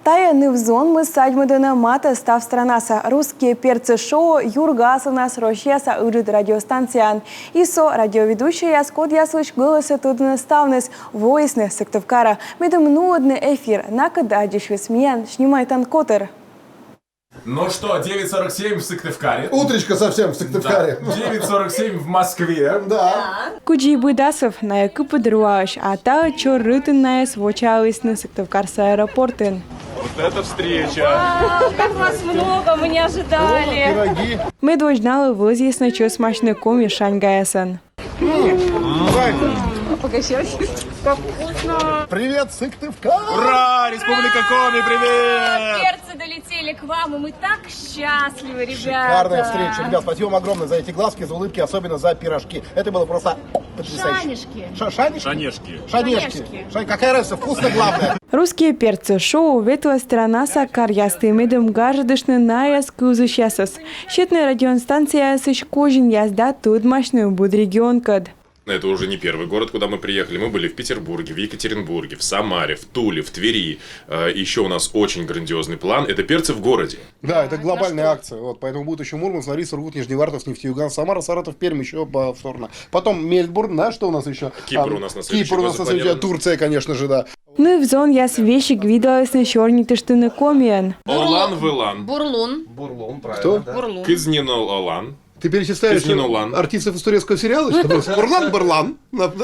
Тая Невзон мы садьмыдына мата став странаса. Русские перцы шоу Юргасына срощеса урыд радиостанциян. Исо радиоведущая скот яслыш голоса тудына ставнес воисны Сыктывкара. Медом нудный эфир. Накада адишвесмиян шнимайтан котер. Ну что, 9:47 в Сыктывкаре. Утречко совсем в Сыктывкаре. Да. 9:47 в Москве. Да. Куджи Будасов на якупы друаш, а та чоррытынная свочалась на Сыктывкарс аэропортын. Вот это встреча. Вау, как вас много, мы не ожидали. Пироги. Мы должны вылезть на чё смачныком и шангаясан. Погощайся. Как вкусно. Привет, Сыктывкар! Ура! Республика Коми, привет! Перцы долетели к вам, и мы так счастливы, ребята. Шикарная встреча. Ребят, спасибо вам огромное за эти глазки, за улыбки, особенно за пирожки. Это было просто потрясающе. Шанишки. Шанишки? Шанешки. Шанешки. Какая разница? Вкусно, главное. Русские перцы шоу ветла страна сакар ясты медом гаждышны наяс кузышясас. Щетная радиостанция сыш кожин язда тут мощную буд регион кад. Это уже не первый город, куда мы приехали. Мы были в Петербурге, в Екатеринбурге, в Самаре, в Туле, в Твери. Еще у нас очень грандиозный план. Это перцы в городе. Да, это глобальная акция. Вот, поэтому будет еще Мурманск, Норильск, Сургут, Нижневартовск, Нефтеюганск, Самара, Саратов, Пермь, еще повторно. Потом Мельбурн, да, что у нас еще? Кипр у нас на следующий Кипр у нас на следующий, Турция, конечно же, да. Ну в зон яс вещи видалась на черни тыштыны комиан. Олан Вылан. Бурлун. Бурлун, Кто? правильно. Бурлун. Кызнинол Олан. Ты перечисляешь Кызнинолан. артистов из турецкого сериала? Бурлан.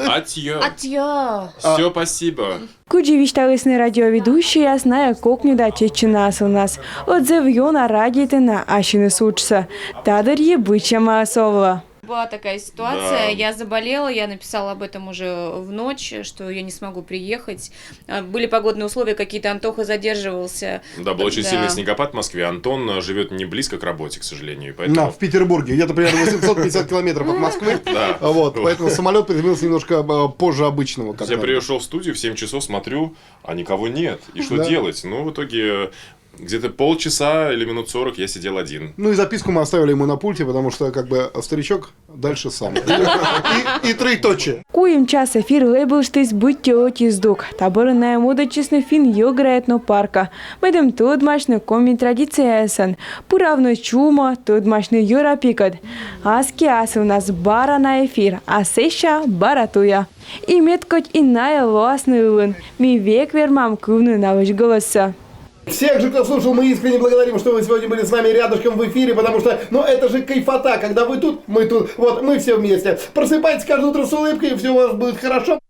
Атьё. Атья. Все, спасибо. Куджи вишталась на радиоведущая, зная кокню да чеченас у нас. Отзыв на радиетына ашины сучса. Тадар ебыча маасовла. Была такая ситуация, Да. я заболела, я написала об этом уже в ночь, что я не смогу приехать. Были погодные условия какие-то, Антоха задерживался. Да, был очень Да. сильный снегопад в Москве. Антон живет не близко к работе, к сожалению. Поэтому... В Петербурге, где-то примерно 850 километров от Москвы. Да. Вот, поэтому самолет приземлился немножко позже обычного. Я пришел в студию в 7 часов, смотрю, а никого нет. И что Да. делать? Ну, в итоге... Где-то полчаса или минут 40 я сидел один. Ну и записку мы оставили ему на пульте, потому что как бы старичок дальше сам. И троеточие. Куем час эфир лейбл штейс будьте отиздук. Таборная мода честно фин йограет но парка. Медем тут мощный коми традиция эсен. Пуравно чума, тут мощный юра пикад. Аски асы у нас бара на эфир, а сеща баратуя. И меткоть иная лоасный улын. Ми век вермам кувны на ваш голоса. Всех же, кто слушал, мы искренне благодарим, что вы сегодня были с нами рядышком в эфире, потому что, это же кайфота, когда вы тут, мы тут, вот, мы все вместе. Просыпайтесь каждое утро с улыбкой, и все у вас будет хорошо.